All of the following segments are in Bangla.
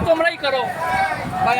তোমরাই করো ভাই।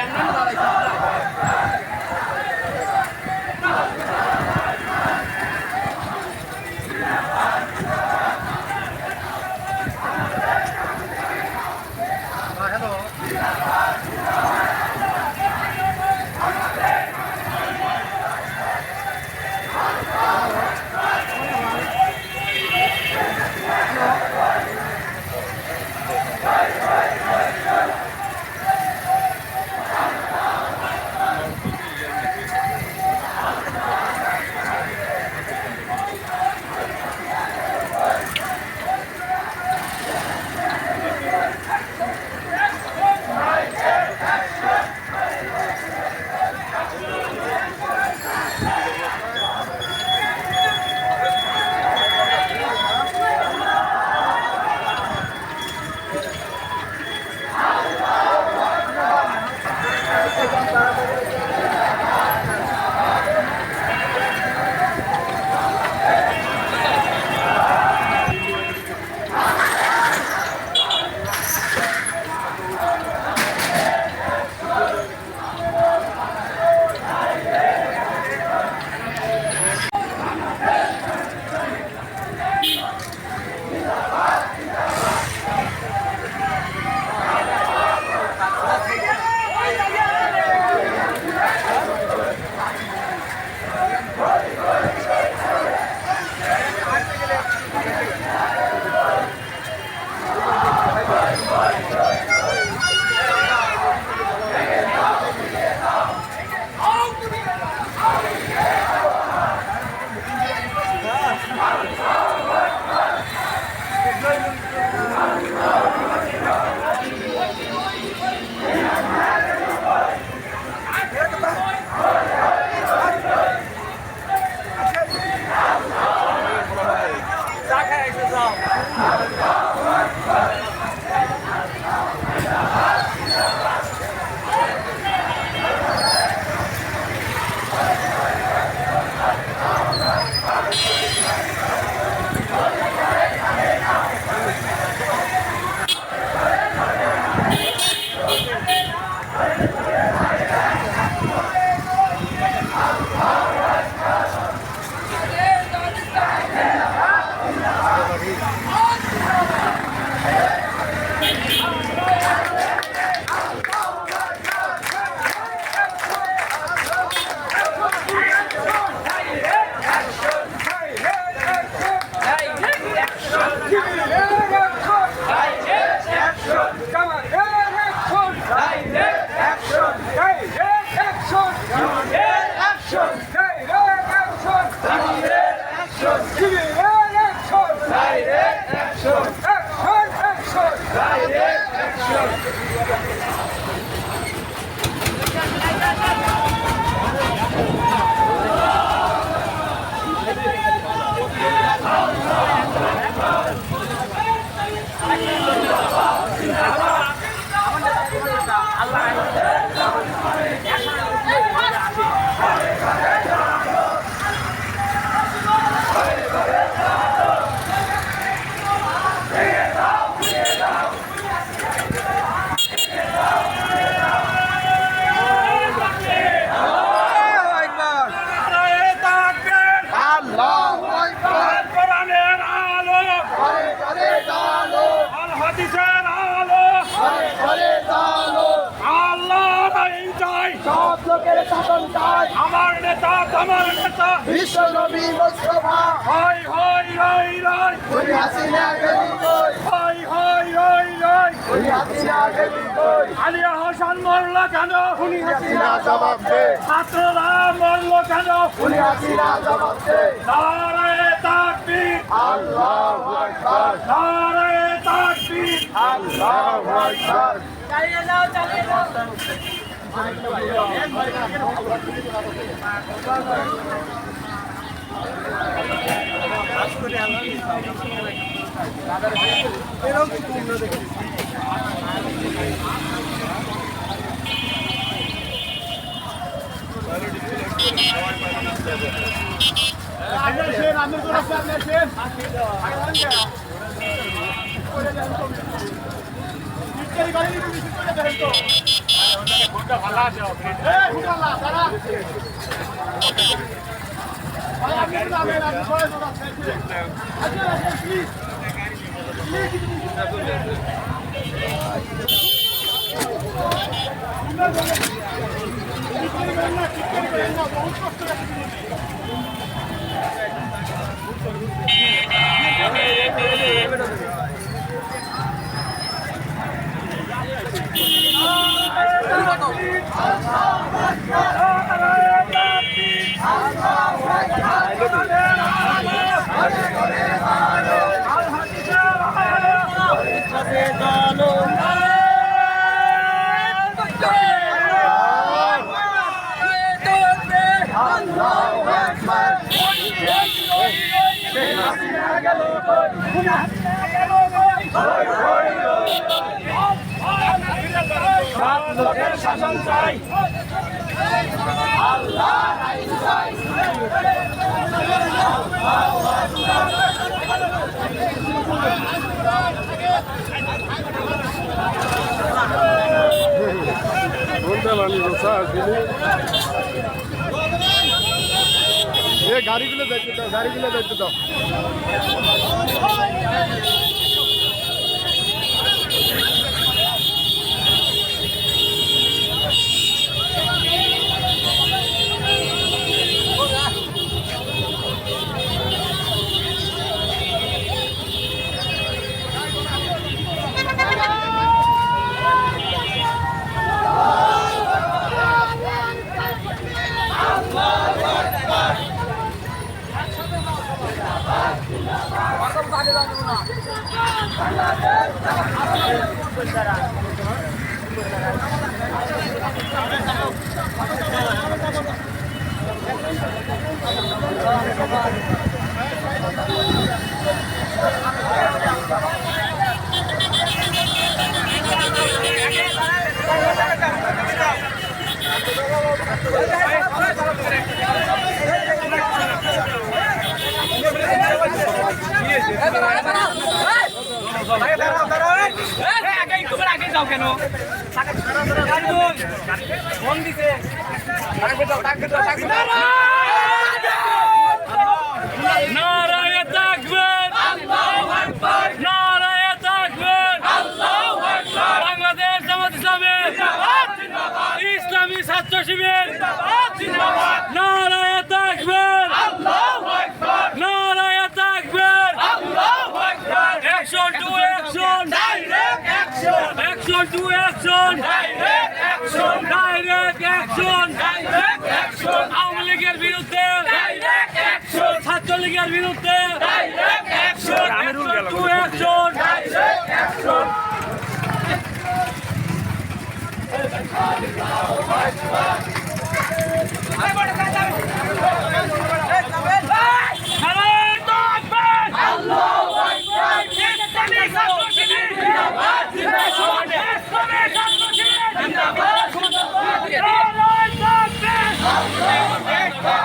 আমার নেতা তোমার নেতা বিশ্ব নবী মুস্তাফা হয় হয় হয় হয় খুনি হাসিনা গেলি কই হয় হয় হয় হয় খুনি হাসিনা গেলি কই আলিয়া হাসান মরল কেন খুনি হাসিনা জবাব দে ছাত্ররা মরল কেন খুনি হাসিনা জবাব দে নারায়ে তাকবীর আল্লাহু আকবার নারায়ে তাকবীর আল্লাহু আকবার চালিয়ে যাও চালিয়ে যাও। লোকের শাসন চাই গাড়িগুলো দেখতে দাও, গাড়িগুলো দেখতে দাও। নারায়ে তাকবীর, আল্লাহু আকবার, নারায়ে তাকবীর, আল্লাহু আকবার, বাংলাদেশ জামাত ইসলামী জিন্দাবাদ, জিন্দাবাদ, ইসলামী ছাত্র শিবির জিন্দাবাদ, জিন্দাবাদ, নারায়ে তাকবীর, আল্লাহু আকবার, নারায়ে তাকবীর, আল্লাহু আকবার, action to action, direct action, action to action, direct action, direct action, direct action, Awami লীগের বিরুদ্ধে ডাইরেক্ট অ্যাকশন, ছাত্রলীগের বিরুদ্ধে direct action, action to action, direct action. নারায়ে তাকবীর, আল্লাহু আকবার, ইসলামী ছাত্র শিবির জিন্দাবাদ, জিন্দাবাদ, ইসলামী ছাত্র শিবির জিন্দাবাদ, জিন্দাবাদ, নারায়ে তাকবীর, আল্লাহু আকবার।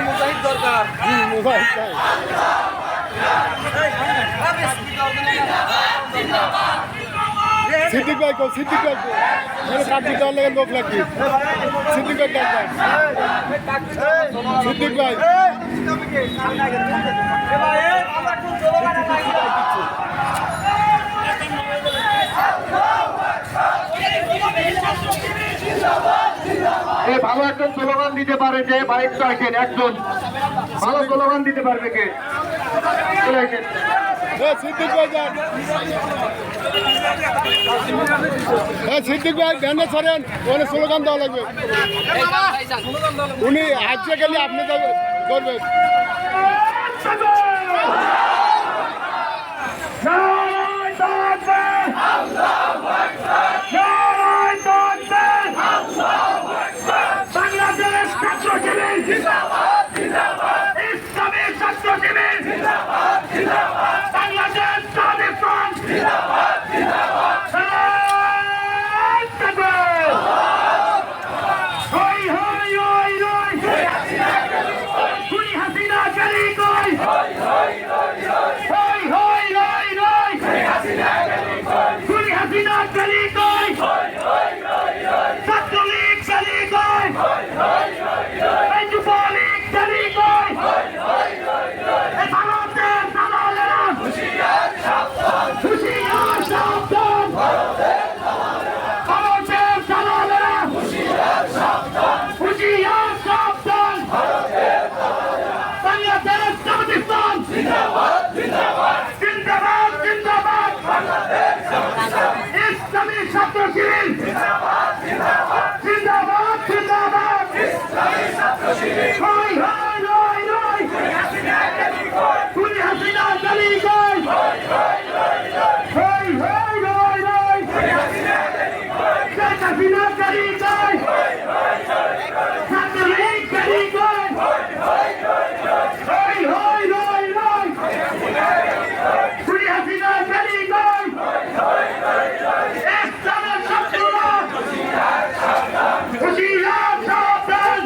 মুজাহিদ দরকার। মোবাইল চাই। সিদ্দিক ভাই কো, সিদ্দিক ভাই কো, কাটি দেওয়ার লাগে লোক লাগবে। সিদ্দিক ভাই ডাক্তার, সিদ্দিক ভাই এই ভালো একজন স্লোগান দিতে পারে যে বাইকটা আসেন, একজন ভালো স্লোগান দিতে পারবে কে? চলে আসেন। সিদ্দিক ভাই যান, সিদ্দিক ভাই ধ্যানে ছাড়েন, ওখানে স্লোগান দেওয়া লাগবে। উনি আজকে গেলে আপনি করবেন। নারায়ণ তাকবীর আল্লাহু আকবার নারায়ণ তাকবীর আল্লাহু আকবার বাংলাদেশ ছাত্র শিবির জিন্দাবাদ জিন্দাবাদ ইসলামী ছাত্র শিবির জিন্দাবাদ জিন্দাবাদ বাংলাদেশ জাতীয় ফ্রন্ট জিন্দাবাদ জিন্দাবাদ নারায়ণ তাকবীর হই হই হই হই খুনি হাসিনা গলি কই হই হই হই হই হই হই হই খুনি হাসিনা গলি কই হই হই হই ছাত্রলীগ গলি কই হই হই হই যুবলীগ গলি কই হই হই হই এই ভারতের দালালেরা হুঁশিয়ার সাবধান হুঁশিয়ার সাবধান ভারতের দালালেরা হুঁশিয়ার সাবধান হুঁশিয়ার সাবধান বাংলাদেশ জাতীয় ফ্রন্ট জিন্দাবাদ জিন্দাবাদ জিন্দাবাদ জিন্দাবাদ বাংলাদেশ জাতীয় ফ্রন্ট ইসলামী ছাত্র শিবির জিন্দাবাদ জিন্দাবাদ জিন্দাবাদ জিন্দাবাদ ইসলামী ছাত্র শিবির হই হই হই হই খুনি হাসিনা গলি কই হই হই হই হই হই হই খুনি হাসিনা গলি কই শেখ হাসিনা গলি কই হই হই ছাত্রলীগ গলি কই হই হই হই হই হই হই খুনি হাসিনা গলি কই হই হই ইসলামের শত্রুরা হুঁশিয়ার সাবধান হুঁশিয়ার সাবধান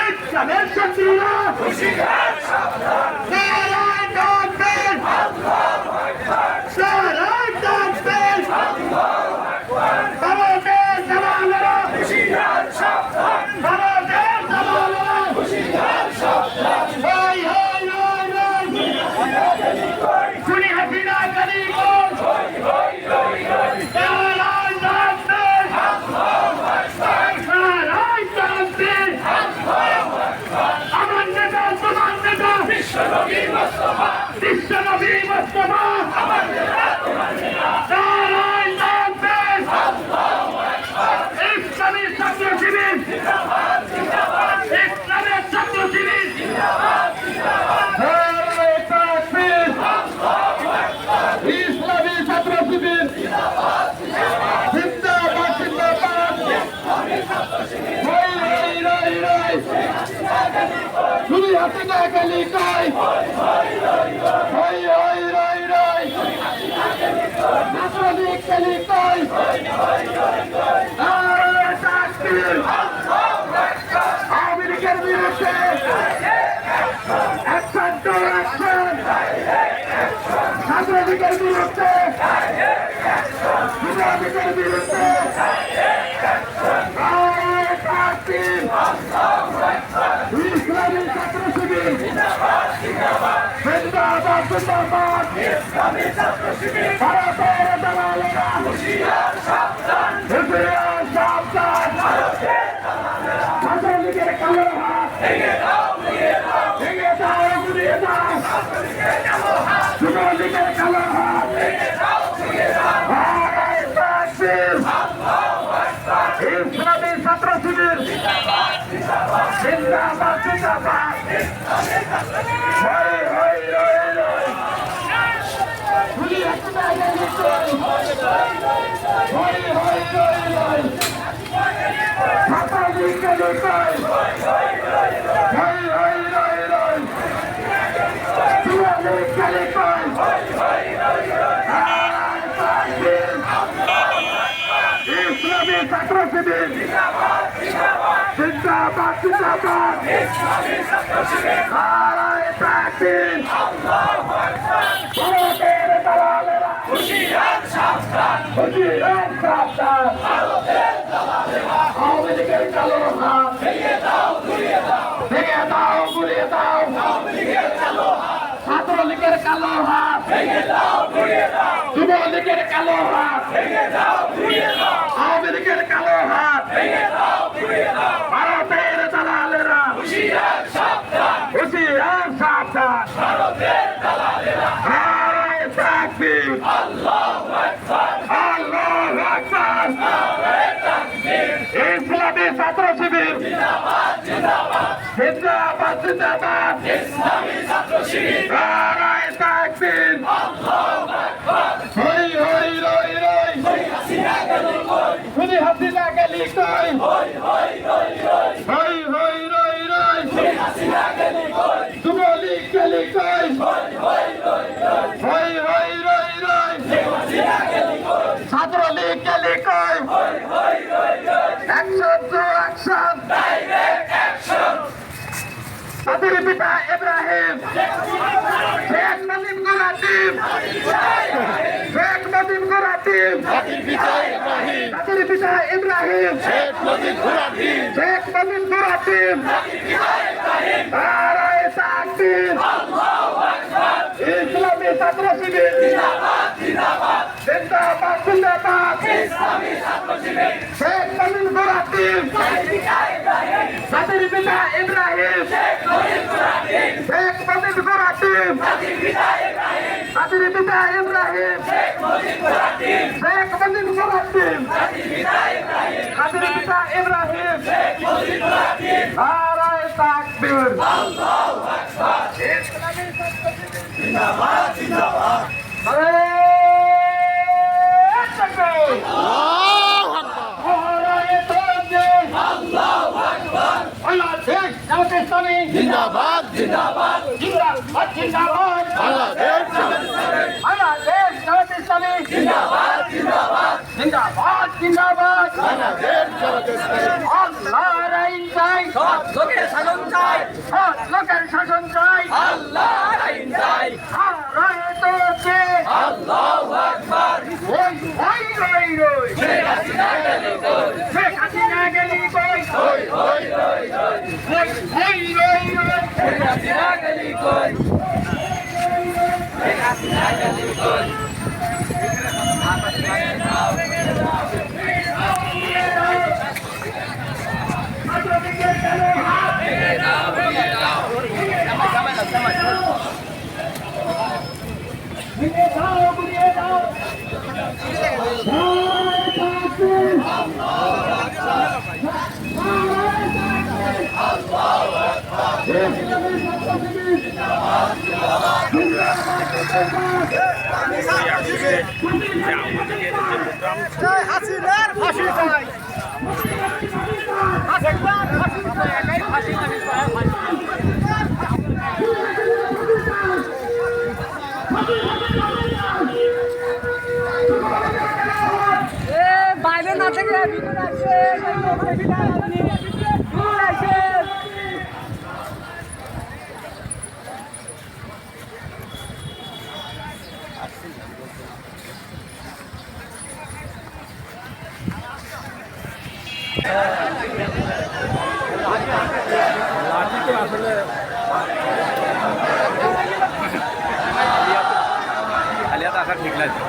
ইসলামের শত্রুরা হুঁশিয়ার সাবধান নারায়ণ তাকবীর আল্লাহু আকবার নারায়ণ তাকবীর আল্লাহু আকবার ভারতের দালালেরা হুঁশিয়ার সাবধান ভারতের দালালেরা হুঁশিয়ার সাবধান হই হই হই হই খুনি হাসিনা গলি কই হই হই হই নারায়ণ তাকবীর আল্লাহু আকবার নারায়ণ তাকবীর আল্লাহু আকবার আমার নেতা তোমার নেতা বিশ্বনবী মুস্তাফা আমার নেতা তোমার নেতা নারায়ণ তাকবীর আল্লাহু আকবার ইসলামী ছাত্র শিবির জিন্দাবাদ জিন্দাবাদ ইসলামী ছাত্র শিবির জিন্দাবাদ জিন্দাবাদ নারায়ণ তাকবীর আল্লাহু আকবার ইসলামী ছাত্র শিবির জিন্দাবাদ জিন্দাবাদ জিন্দাবাদ জিন্দাবাদ ইসলামী ছাত্র শিবির হই হই হই হই খুনি হাসিনা গলি কই হই হই হই হই হই হই ছাত্রলীগ গলি কই হই হই হই নারায়ণ তাকবীর আল্লাহু আকবার আওয়ামী লীগের বিরুদ্ধে অ্যাকশন টু অ্যাকশন ছাত্রলীগের বিরুদ্ধে যুবলীগের বিরুদ্ধে নারায়ণ তাকবীর আল্লাহু আকবার ইসলামী ছাত্র শিবির জিন্দাবাদ জিন্দাবাদ জিন্দাবাদ জিন্দাবাদ ইসলামী ছাত্র শিবির ভারতের দালালেরা হুঁশিয়ার সাবধান হুঁশিয়ার সাবধান ভারতের দালালেরা ছাত্রলীগের কালো হাত ভেঙে দাও গুড়িয়ে দাও ভেঙে দাও গুড়িয়ে দাও ছাত্রলীগের কালো হাত যুবলীগের কালো হাত ভেঙে দাও গুড়িয়ে দাও নারায়ণ তাকবীর আল্লাহু আকবার ইসলামী ছাত্র শিবির জিন্দাবাদ জিন্দাবাদ জিন্দাবাদ জিন্দাবাদ ইসলামী ছাত্র শিবির হই হই হই হই খুনি হাসিনা গলি কই হই হই হই হই ছাত্রলীগ গলি কই হই হই হই হই হই যুবলীগ গলি কই হই হই নারায়ণ তাকবীর ইসলামী ছাত্র শিবির জিন্দাবাদ জিন্দাবাদ জিন্দাবাদ জিন্দাবাদ ইসলামী ছাত্র শিবির নারায়ণ তাকবীর আল্লাহু আকবার ভারতের দালালেরা হুঁশিয়ার সাবধান হুঁশিয়ার সাবধান ভারতের দালালেরা আওয়ামী লীগের কালো হাত ভেঙে দাও গুড়িয়ে দাও ভেঙে দাও গুড়িয়ে দাও আওয়ামী লীগের কালো হাত ছাত্রলীগের কালো হাত ভেঙে দাও গুড়িয়ে দাও যুবলীগের কালো হাত ভেঙে দাও গুড়িয়ে দাও আওয়ামী লীগের কালো হাত ভেঙে দাও গুড়িয়ে দাও ভারতের দালালেরা হুঁশিয়ার সাবধান হুঁশিয়ার সাবধান ভারতের দালালেরা নারায়ণ তাকবীর আল্লাহু আকবার আল্লাহু আকবার নারায়ণ তাকবীর ইসলামী ছাত্র শিবির জিন্দাবাদ জিন্দাবাদ জিন্দাবাদ জিন্দাবাদ ইসলামী ছাত্র শিবির নারায়ণ তাকবীর হই হই রই রই খুনি হাসিনা গেলি কই হই হই রই রই যুবলীগ গেলি কই হই হই রই রই ছাত্রলীগ গেলি কই অ্যাকশন টু অ্যাকশন তাদের পিতা ইব্রাহিম শেখ মুজিব গোলাটিম শেখ মুজিব গোলাটিম তাদের পিতা ইব্রাহিম শেখ মুজিব গোলাটিম নারায়ে তাকবীর ইসলামী ছাত্র শিবির জিন্দাবাদ জিন্দাবাদ শেখ মুজিব গোলাটিম তাদের পিতা ইব্রাহিম শেখ মুজিব গোলাটিম তাদের পিতা ইব্রাহিম শেখ মুজিব গোলাটিম তাদের পিতা ইব্রাহিম নারায়ে তাকবীর আল্লাহু আকবার ইসলামী ছাত্র শিবির জিন্দাবাদ জিন্দাবাদ নারায়ে তাকবীর নারায়ে তাকবীর আল্লাহু আকবার বাংলাদেশ জামাতে ইসলামী জিন্দাবাদ জিন্দাবাদ জিন্দাবাদ জিন্দাবাদ বাংলাদেশ জামাতে ইসলামী জিন্দাবাদ জিন্দাবাদ জিন্দাবাদ জিন্দাবাদ বাংলাদেশ জামাতে ইসলামী আল্লাহর আইন চাই সব লোকের শাসন চাই সব লোকের শাসন চাই আল্লাহর আইন চাই নারায়ে তাকবীর আল্লাহু আকবার ওই ওই রই রই শেখ হাসিনা গেলি কই শেখ হাসিনা গেলি কই ওই ওই রই রই ওই ওই রই রই শেখ হাসিনা গেলি কই শেখ হাসিনা গেলি কই হাসিনার ফাঁসি চাই হাসিনার ফাঁসি চাই একাই ফাঁসি বাইরে না থেকে ভিতরে আসে আলিয়াতে আসা ঠিক লাগছে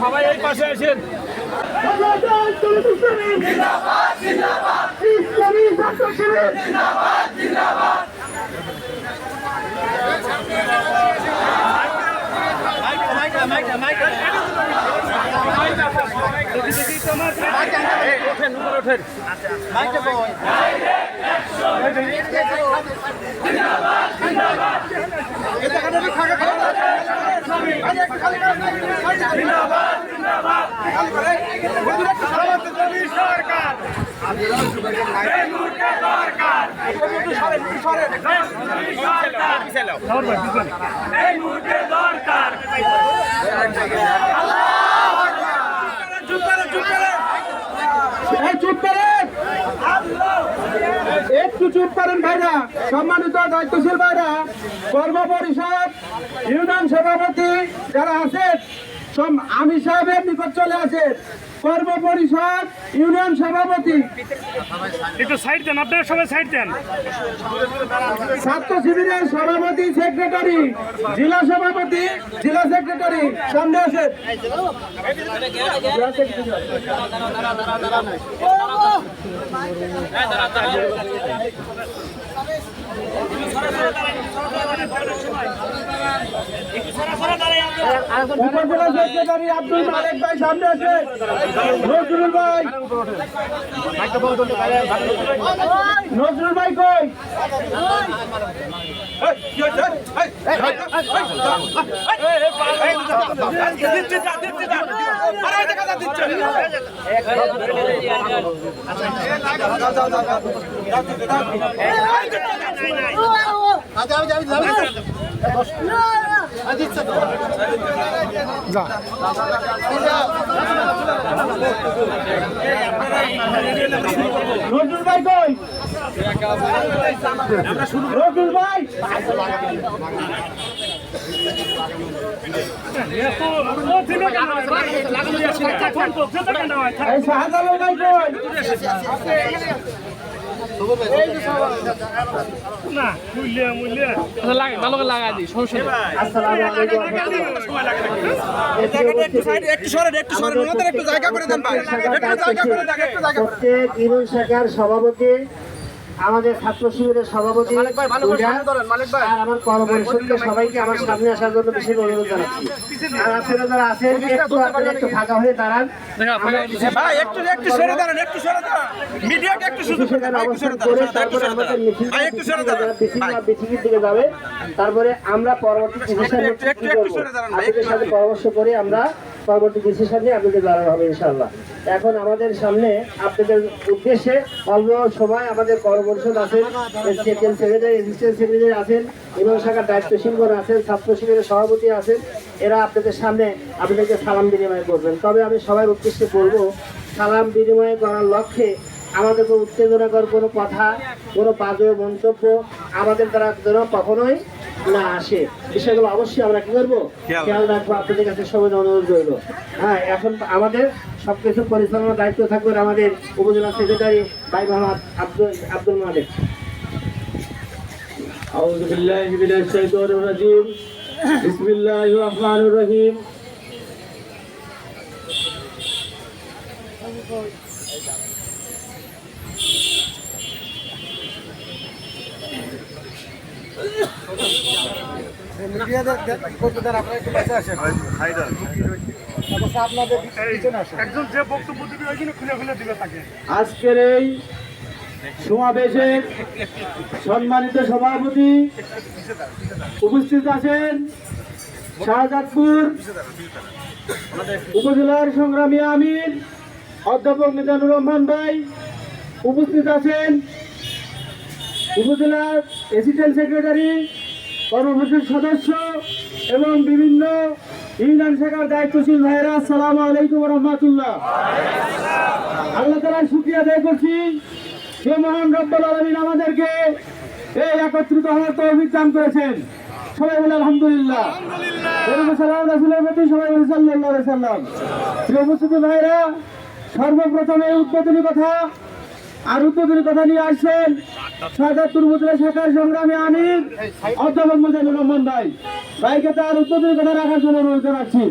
সবাই এই পাশে আসেন। জিন্দাবাদ জিন্দাবাদ ইসলামী ছাত্র শিবির জিন্দাবাদ জিন্দাবাদ একটু চুপ করেন ভাইরা, সম্মানিত দায়িত্বশীল ভাইরা, কর্ম পরিষদ ইউনিয়ন সভাপতি যারা আছেন আমি সাহেবের নিকট চলে আসেন। কর্ম পরিষদ ইউনিয়ন সভাপতি, একটু সাইড দেন, আপনারা সবাই সাইড দেন। ছাত্র শিবিরের সভাপতি, সেক্রেটারি, জেলা সভাপতি, জেলা সেক্রেটারি সামনে আসেন। উপজেলা সেক্রেটারি আব্দুল মালিক ভাই সামনে আসেন। নজরুল ভাই, নজরুল ভাই কই? নজরুল ভাই কই? নজরুল ভাই শাহজালাল ভাই কই? না মূল্য ভালো করে লাগা দিই, সমস্যা নেই। প্রত্যেক ইউনিয়ন শাখার সভাপতি, আমাদের ছাত্র শিবিরের সভাপতি আর আমার কর্মপরিষদকে সবাইকে আমার সামনে আসার জন্য বিশেষ অনুরোধ জানাচ্ছি। আর আপনারা যারা আছেন একটু ফাঁকা হয়ে দাঁড়ান, দিকে যাবে। তারপরে আমরা পরবর্তী আপনাদের সাথে পরামর্শ করে আমরা পরবর্তী ডিসিশন নিয়ে আপনাদের জানানো হবে ইনশাআল্লাহ। এখন আমাদের সামনে আপনাদের উদ্দেশ্যে অল্প সময় আমাদের কর্মপরিষদ আছেন, সেকেন্ড সেক্রেটারি, অ্যাসিস্ট্যান্ট সেক্রেটারি আছেন, ইউনিয়ন শাখার দায়িত্বশীলগণ আছেন, ছাত্র শিবিরের সভাপতি আছেন। এরা আপনাদের সামনে আপনাদেরকে সালাম বিনিময় করবেন। তবে আমি সবার উদ্দেশ্যে বলবো, সালাম বিনিময় করার লক্ষ্যে আমাদেরকে উত্তেজনাকর কোনো কথা, কোনো বাজে মন্তব্য আমাদের দ্বারা যেন কখনোই না আসে, বিষয়গুলো অবশ্যই আমরা কি করবো, খেয়াল রাখবো। আপনাদের কাছে সবাই অনুরোধ রইল। হ্যাঁ, এখন আমাদের সবকিছু পরিচালনার দায়িত্ব থাকবে আমাদের উপজেলা সেক্রেটারি ভাই মোহাম্মদ আব্দুল মালিক। আউযু বিল্লাহি মিনাশ শাইতানির রাজিম। বিসমিল্লাহির রহমানির রহিম। আজকের এই সমাবেশের সম্মানিত সভাপতি উপস্থিত আছেন শাহজাদপুর উপজেলার সংগ্রামী আমির অধ্যাপক মিজানুর রহমান ভাই, উপস্থিত আছেন উপজেলার অ্যাসিস্ট্যান্ট সেক্রেটারি, কর্মপরিষদ সদস্য এবং বিভিন্ন ইউনিয়ন শাখার দায়িত্বশীল ভাইয়েরা। আসসালামু আলাইকুম রহমতুল্লাহ। আল্লাহ তাআলার শুকরিয়া আদায় করছি যে মহান রব্বুল আলামিন আমাদেরকে এই একত্রিত হওয়ার তৌফিক দান করেছেন। সবাই বলে আলহামদুলিল্লাহ। সালাম রাসূলের প্রতি সবাই বলে সাল্লাল্লাহু আলাইহি সাল্লাম। প্রিয় উপস্থিত ভাইরা, সর্বপ্রথমে উদ্বোধনী কথা নিয়ে আসছেন শাহজাদপুর উপজেলা শাখার সংগ্রামী আমির অধ্যাপক মিজানুর রহমান ভাই। ভাইকে তার উদ্বোধনী কথা রাখার জন্য অনুরোধ জানাচ্ছি।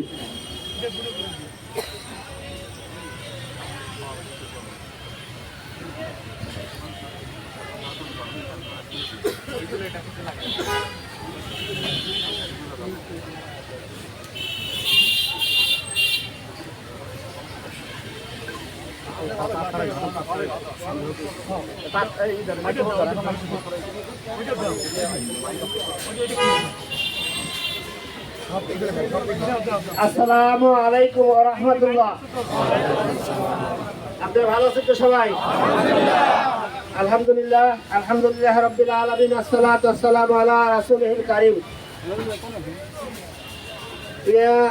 আসসালামু আলাইকুম ওয়া রাহমাতুল্লাহ। আপনারা ভালো আছেন তো সবাই? আলহামদুলিল্লাহ, আলহামদুলিল্লাহ রাব্বিল আলামিন, আসসালাতু ওয়াসসালামু আলা রাসূলিল কারীম।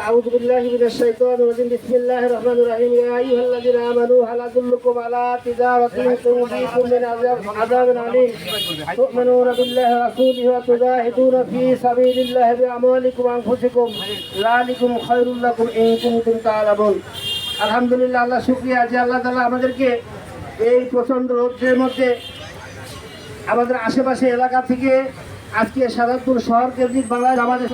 আউযু বিল্লাহি মিনাশ শাইতানির রাজিম, বিসমিল্লাহির রহমানির রহিম। ইয়া আইয়ুহাল্লাযীনা আমানু হাল আদুল্লুকুম আলা তিজারাতিন তুনজিকুম মিন আযাবিন আলীম তু'মিনুনা বিল্লাহি ওয়া রাসূলিহি ওয়া তুজাহিদুনা ফী সাবিলিল্লাহি বিআমওয়ালিকুম ওয়া আনফুসিকুম যালিকুম খায়রুল লাকুম ইন কুনতুম তা'লামুন। আলহামদুলিল্লাহ, আল্লাহ শুকরিয়া যে আল্লাহ তাআলা আমাদেরকে এই প্রচণ্ড রৌদ্রের মধ্যে আমাদের আশেপাশে এলাকা থেকে আজকে সাদাতপুর শহর কেন্দ্রিক বাংলাদেশ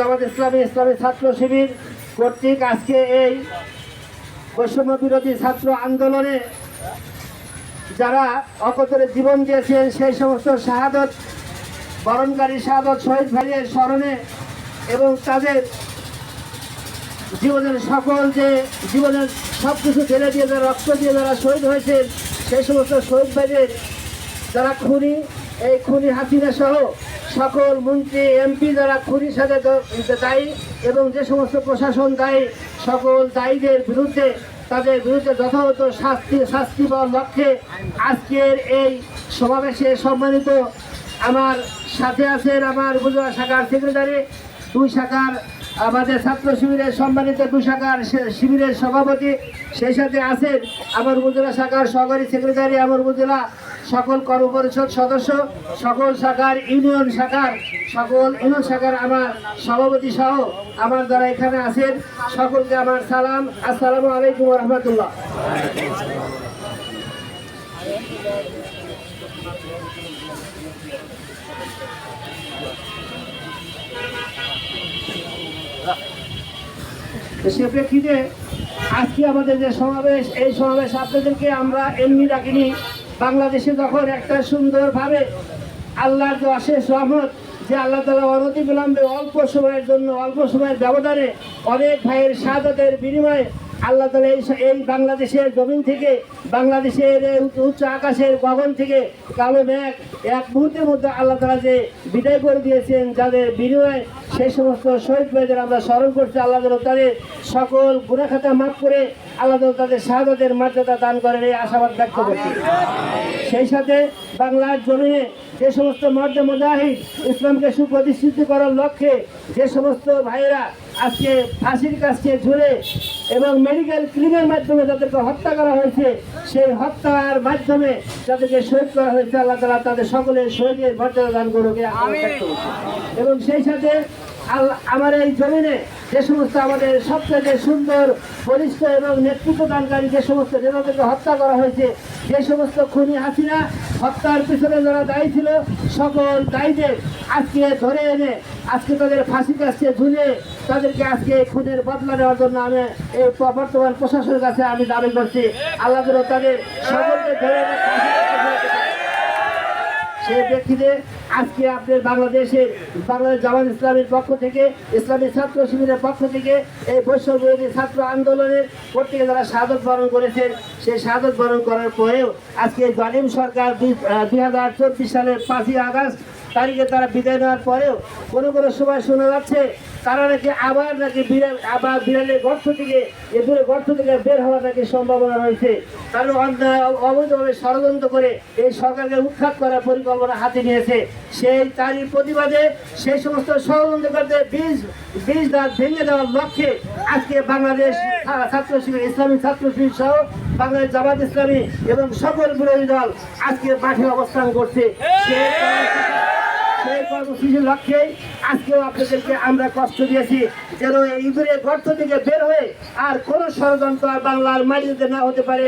জামাত ইসলামী ইসলামী ছাত্র শিবির কর্তৃক আজকে এই বৈষম্য বিরোধী ছাত্র আন্দোলনে যারা অকতরে জীবন দিয়েছেন সেই সমস্ত শাহাদত বরণকারী শাহাদত শহীদ ভাইয়ের স্মরণে এবং তাদের জীবনের সকল যে জীবনের সব কিছু ঢেলে দিয়ে যারা রক্ত দিয়ে যারা শহীদ হয়েছেন সেই সমস্ত শহীদ ভাইদের যারা খুনি, এই খুনি হাসিনা সহ সকল মন্ত্রী এমপি যারা খুনির সাথে দায়ী এবং যে সমস্ত প্রশাসন দায়ী, সকল দায়ীদের বিরুদ্ধে তাদের বিরুদ্ধে যথাযথ শাস্তি পাওয়ার লক্ষ্যে আজকের এই সমাবেশে সম্মানিত আমার সাথে আছেন আমার উপজেলা শাখার সেক্রেটারি, দুই শাখার আমাদের ছাত্র শিবিরের সম্মানিত দুই শাখার শিবিরের সভাপতি, সেই সাথে আছেন আমার উপজেলা শাখার সহকারী সেক্রেটারি, আমার উপজেলা সকল কর্মপরিষদ সদস্য, সকল ইউনিয়ন শাখার আমার সভাপতি সহ আমার যারা এখানে আছেন সকলকে আমার সালাম। আসসালামু আলাইকুম ওয়া রাহমাতুল্লাহ। সে প্রেক্ষিতে আজকে আমাদের যে সমাবেশ, এই সমাবেশ আপনাদেরকে আমরা এমনি ডাকিনি। বাংলাদেশে যখন একটা সুন্দরভাবে আল্লাহর যে অশেষ রহমত যে আল্লাহ তাআলা অনতি বিলম্বে অল্প সময়ের ব্যবধানে অনেক ভাইয়ের শাহাদাতের বিনিময়ে আল্লাহ তাআলা এই বাংলাদেশের জমিন থেকে, বাংলাদেশের উচ্চ আকাশের গগন থেকে কালো মেঘ এক মুহূর্তের মধ্যে আল্লাহ তাআলা যে বিদায় করে দিয়েছেন, যাদের বিনিময়ে সেই সমস্ত শহীদ ভাইদের আমরা স্মরণ করছি। আল্লাহ তাআলা তাদের সকল গুনাহ খাতা মাফ করে আল্লাহ তাআলা তাদের শাহাদাতের মর্যাদা দান করেন, এই আশাবাদ ব্যক্ত করছি। সেই সাথে বাংলার জমিনে যে সমস্ত মর্দে মুজাহিদ ইসলামকে সুপ্রতিষ্ঠিত করার লক্ষ্যে যে সমস্ত ভাইয়েরা আজকে ফাঁসির কাছে ঝুলে এবং মেডিকেল ক্লিনের মাধ্যমে যাদেরকে হত্যা করা হয়েছে, সেই হত্যার মাধ্যমে যাদেরকে শহীদ করা হয়েছে, আল্লাহ তাআলা তাদের সকলের শহীদের মর্যাদা দান করুক এবং সেই সাথে আমার এই জমিনে যে সমস্ত আমাদের সবচেয়ে সুন্দর বলিষ্ঠ এবং নেতৃত্ব দানকারী যে সমস্ত নেতাদেরকে হত্যা করা হয়েছে, যে সমস্ত খুনি হাসিনা হত্যার পিছনে যারা দায়ী ছিল, সকল দায়ীদের আজকে ধরে এনে আজকে তাদের ফাঁসির কাছে ঝুলে তাদেরকে আজকে খুনের বদলা নেওয়ার জন্য আমি এই বর্তমান প্রশাসনের কাছে আমি দাবি করছি। আল্লাহ তাদের সকলকে ধরে এনে সেই ব্যক্তিতে আজকে আপনার বাংলাদেশ জামাত ইসলামের পক্ষ থেকে, ইসলামী ছাত্র শিবিরের পক্ষ থেকে এই বৈষম্য বিরোধী ছাত্র আন্দোলনের প্রত্যেকে যারা শাহাদত বরণ করেছেন, সেই শাহাদত বরণ করার পরেও আজকে জালিম সরকার 2024 সালের 5ই আগস্ট তারিখে তারা বিদায় নেওয়ার পরেও কোনো সময় শোনা যাচ্ছে তারা নাকি আবার বিড়ালের গর্ত থেকে বের হওয়ার নাকি সম্ভাবনা রয়েছে। তারা অন্যায় অবৈধভাবে ষড়যন্ত্র করে এই সরকারকে উৎখাত করার পরিকল্পনা হাতে নিয়েছে। তারই প্রতিবাদে সেই সমস্ত ষড়যন্ত্রকারীদের বীজ দাঁত ভেঙে দেওয়ার লক্ষ্যে আজকে বাংলাদেশ ছাত্র শিবির, ইসলামী ছাত্র শিবির সহ বাংলাদেশ জামাত ইসলামী এবং সকল বিরোধী দল আজকে মাঠে অবস্থান করছে। সেই কর্মসূচির লক্ষ্যে আজকেও আপনাদেরকে আমরা কষ্ট দিয়েছি যেন এই ইঁদুরের গর্ত থেকে বের হয়ে আর কোনো ষড়যন্ত্র বাংলার মাটিতে না হতে পারে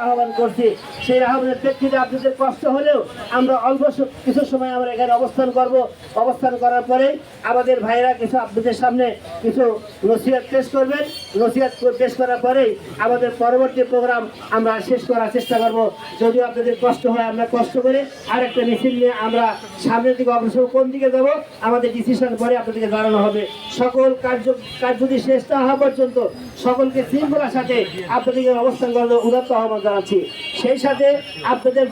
আহ্বান করছি। সেই আহ্বানের প্রেক্ষিতে আপনাদের কষ্ট হলেও আমরা অল্প কিছু সময় আমরা এখানে অবস্থান করব। অবস্থান করার পরে আমাদের ভাইরা কিছু আপনাদের সামনে কিছু নসিহত পেশ করবেন। নসিহত পেশ করার পরেই আমাদের পরবর্তী প্রোগ্রাম আমরা শেষ করার চেষ্টা করব। যদিও আপনাদের কষ্ট হয়, আমরা কষ্ট করে আরেকটা মিছিল নিয়ে আমরা সামনের দিকে অগ্রসর কোন দিকে যাব আমাদের ডিসিশন পরে আপনাদেরকে জানানো হবে। সকল কার্য যদি শেষ না হওয়া পর্যন্ত সকলকে শৃঙ্খলার সাথে আপনাদেরকে অবস্থান করার উদাত্ত আহ্বান জানাচ্ছি। সেই সাথে আপনাদের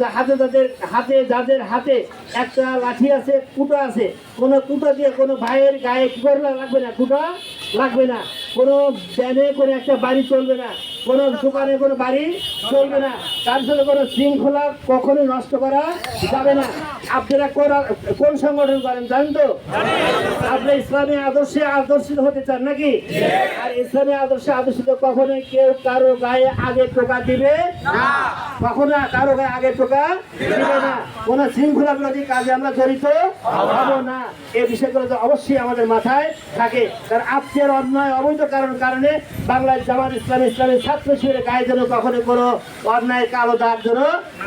যাদের হাতে একটা লাঠি আছে, কুটো আছে, কোনো কুটো দিয়ে কোনো ভাইয়ের গায়ে কি করে লাগবে না, কুটো লাগবে না, কোনো ব্যানে কোনো একটা বাড়ি চলবে না, কোনো দোকানে কোনো বাড়ি চলবে না, তার সাথে কোনো শৃঙ্খলা কখনোই নষ্ট করা যাবে না। আপনারা কোন সংগঠন করেন জানেন তো? আপনারা ইসলামী আদর্শে আদর্শিত হতে চান নাকি? আর ইসলামী আদর্শে আদর্শিত কখনোই কেউ কারো গায়ে আগে টোকা দিবে না, কখনো কারো গায়ে আগে টোকা দিবে না, কোন শৃঙ্খলা বিরোধী কাজে আমরা জড়িত হব না। এই বিষয়গুলো তো অবশ্যই আমাদের মাথায় থাকে। কারণ আজকের অন্যায় অবৈধ কারণে বাংলার জামাত ইসলামী ছাত্র শিবিরের গায়ে যেন কখনো কোনো অন্যায় কালো দাগ যেন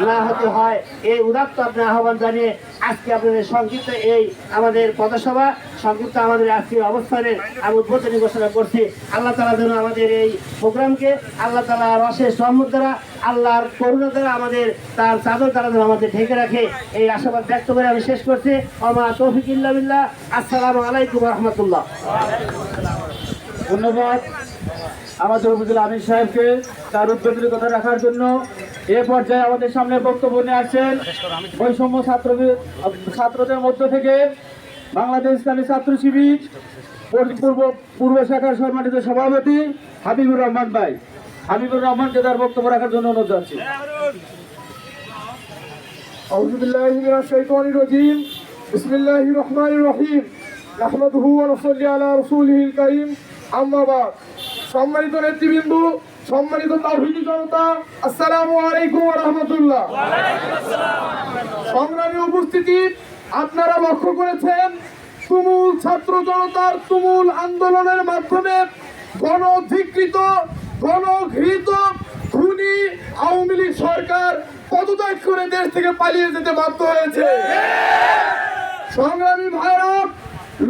না হতে হয়, এই উদাত্ত আপনি আহ্বান জানিয়ে আজকে আপনাদের সংক্ষিপ্ত এই আমাদের পথসভা সংক্ষিপ্ত আমাদের আজকের অবস্থানের আমি উদ্বোধনী ঘোষণা করছি। আল্লাহ তাআলা যেন আমাদের এই প্রোগ্রামকে আল্লাহ তাআলার অশেষ রহমত দ্বারা, আল্লাহর করুণা দ্বারা, আমাদের তার চাদর দ্বারা যেন আমাদের ঢেকে রাখে, এই আশাবাদ ব্যক্ত করে আমি শেষ করছি। ওমা তৌফিক ইল্লা বিল্লাহ। আসসালামু আলাইকুম ওয়া রাহমাতুল্লাহ। ধন্যবাদ আমাদের উপজেলা আমির সাহেবকে তার উদ্বোধনী কথা রাখার জন্য। এ পর্যায়ে আমাদের সামনে বক্তব্য নিয়ে আসছেন বৈষম্য ছাত্রদের মধ্য থেকে বাংলাদেশ ইসলামী ছাত্র শিবির পূর্ব শাখার সম্মানিত সভাপতি হাবিবুর রহমান ভাই। হাবিবুর রহমানকে তার বক্তব্য রাখার জন্য অনুরোধ জানাচ্ছি। আউযু বিল্লাহি মিনাশ শাইতানির রাজীম। বিসমিল্লাহির রহমানির রহিম। নাহমাদুহু ওয়া নুসাল্লি আলা রাসূলিহিল কারীম। আম্মা বাদ। সম্মানিত নেতৃবৃন্দ, সম্মানিত তাওহীদি জনতা, আসসালামু আলাইকুম ওয়া রাহমাতুল্লাহ। সংগ্রামী উপস্থিতি, আপনারা লক্ষ্য করেছেন তুমুল ছাত্র জনতার তুমুল আন্দোলনের মাধ্যমে গণধিকৃত গণঘৃত খুনি আওয়ামী লীগ সরকার পদত্যাগ করে দেশ থেকে পালিয়ে যেতে বাধ্য হয়েছে। সংগ্রামী ভাইরা,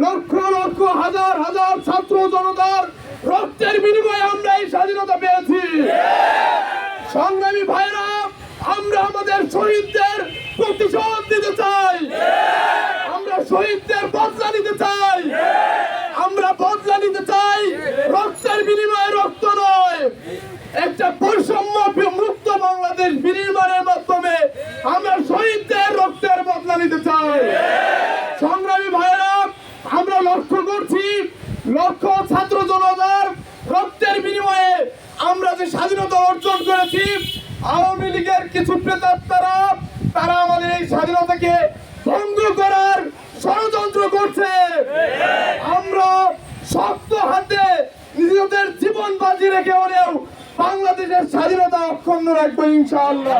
লক্ষ লক্ষ হাজার হাজার ছাত্র জনতার রক্তের বিনিময়ে আমরা এই স্বাধীনতা পেয়েছি। সংগ্রামী ভাইরা, আমরা আমাদের শহীদদের প্রতিশোধ দিতে চাই, আমরা শহীদদের বদলা নিতে চাই, আমরা বদলা নিতে চাই রক্তের বিনিময়ে রক্ত নয়, একটা বৈষম্য মুক্ত বাংলাদেশ বিনির্মাণের মাধ্যমে আমরা শহীদদের রক্তের বদলা নিতে চাই। সংগ্রামী ভাইরা, আমরা লক্ষ্য করছি লক্ষ ছাত্র জনতার রক্তের বিনিময়ে আমরা যে স্বাধীনতা অর্জন করেছি, আওয়ামী লীগের কিছু প্রেতাত্মারা তারা আমাদের এই স্বাধীনতাকে ভঙ্গ করার ষড়যন্ত্র করছে। আমরা শক্ত হাতে নিজেদের জীবন বাজি রেখে হলেও বাংলাদেশের স্বাধীনতা অক্ষুণ্ণ রাখবো ইনশাআল্লাহ।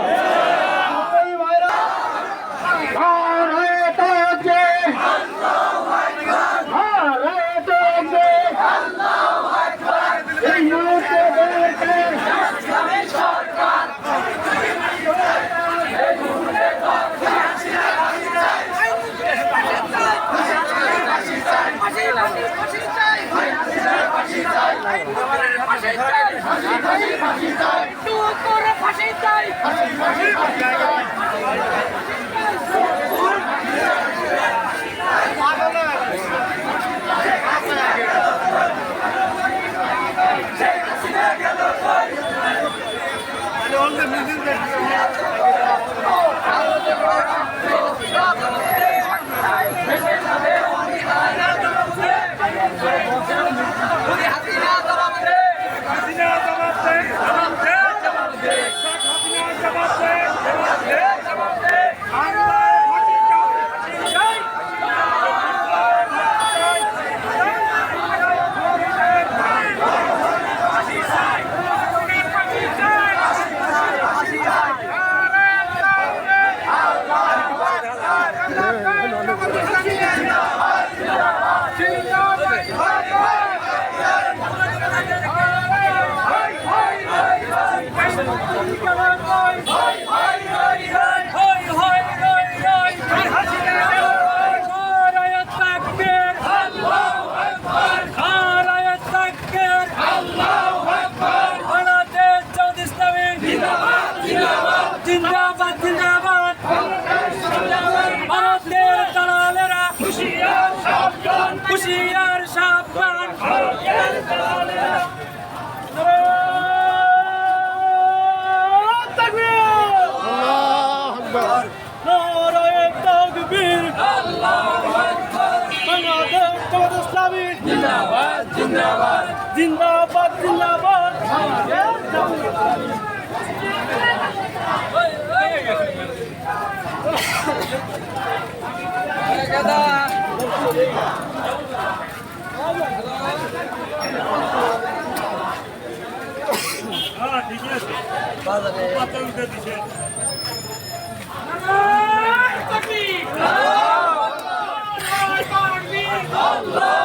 জিন্দাবাদ জিন্দাবাদ, ভারতের দালালেরা হুঁশিয়ার সাবধান, হুঁশিয়ার সাবধান, ভারতের দালালেরা। নারায়ে তাকবীর বাংলাদেশ জামাত ইসলামী জিন্দাবাদ জিন্দাবাদ জিন্দাবাদ জিন্দাবাদ আল্লাহ